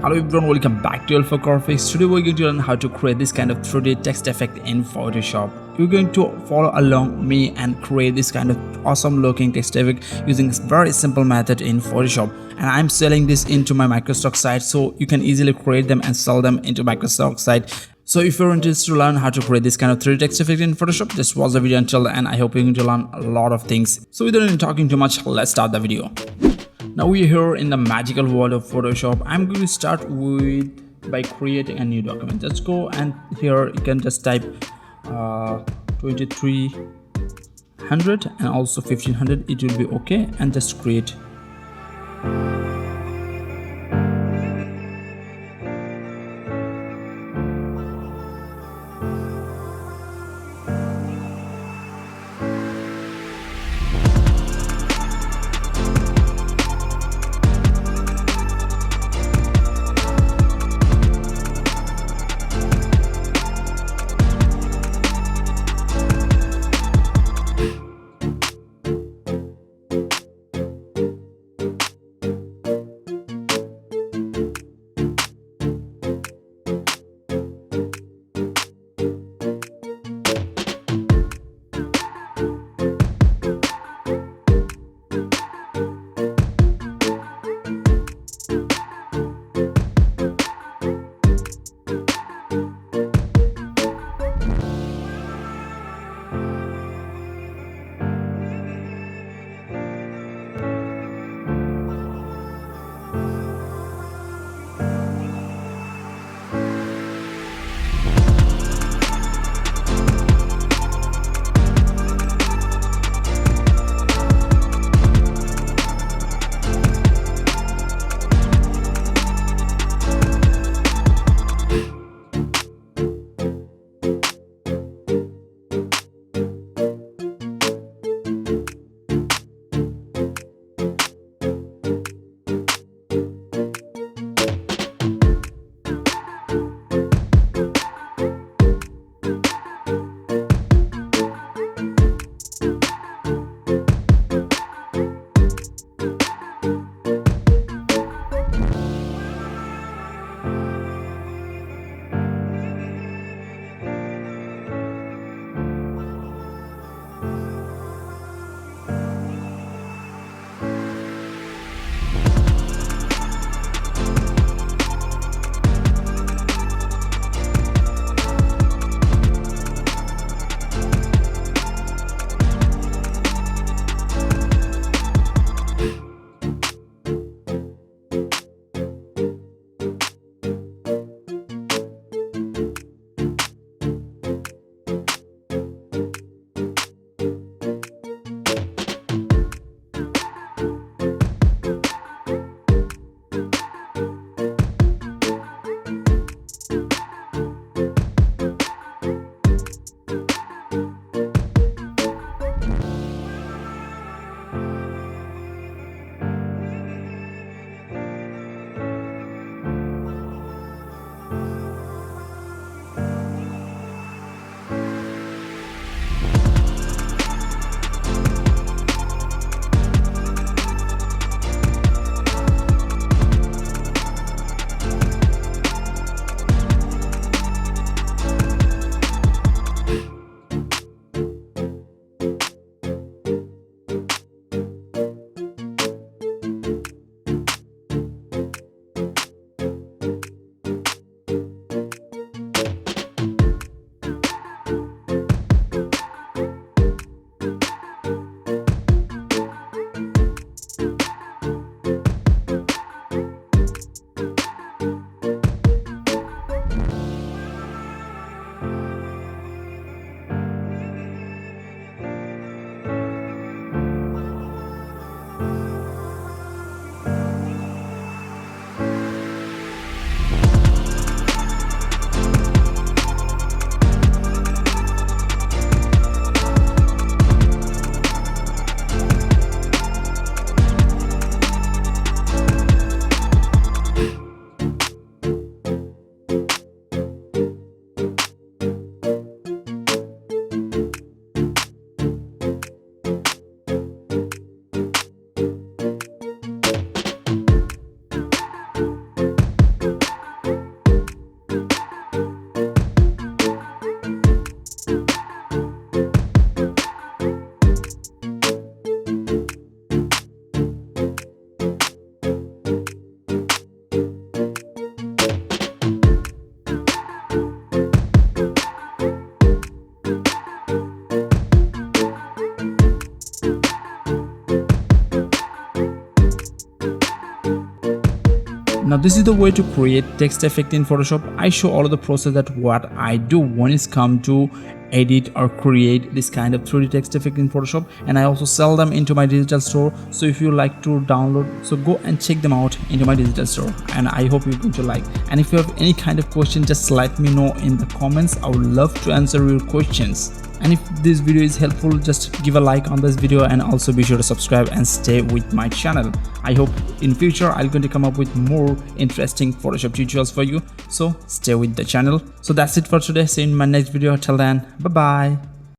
Hello everyone, welcome back to illphocorphics. Today we're going to learn how to create this kind of 3D text effect in Photoshop. You're going to follow along me and create this kind of awesome looking text effect using this very simple method in Photoshop. And I'm selling this into my microstock site, so you can easily create them and sell them into microstock site. So if you're interested to learn how to create this kind of 3D text effect in Photoshop, just watch the video until the end. I hope you're going to learn a lot of things. So without any talking too much, let's start the video. Now we're here in the magical world of Photoshop. I'm going to start by creating a new document. Let's go, and here you can just type 2300 and also 1500. It will be okay, and just create. this is the way to create text effect in Photoshop. I show all of the process that what I do when it's come to edit or create this kind of 3D text effect in Photoshop, and I also sell them into my digital store. So if you like to download, so go and check them out into my digital store, and I hope you're going to like. And if you have any kind of question, just let me know in the comments. I would love to answer your questions. And if this video is helpful, just give a like on this video, and also be sure to subscribe and stay with my channel. I hope in future I'm going to come up with more interesting Photoshop tutorials for you, so stay with the channel. So that's it for today. See you in my next video. Till then, bye bye.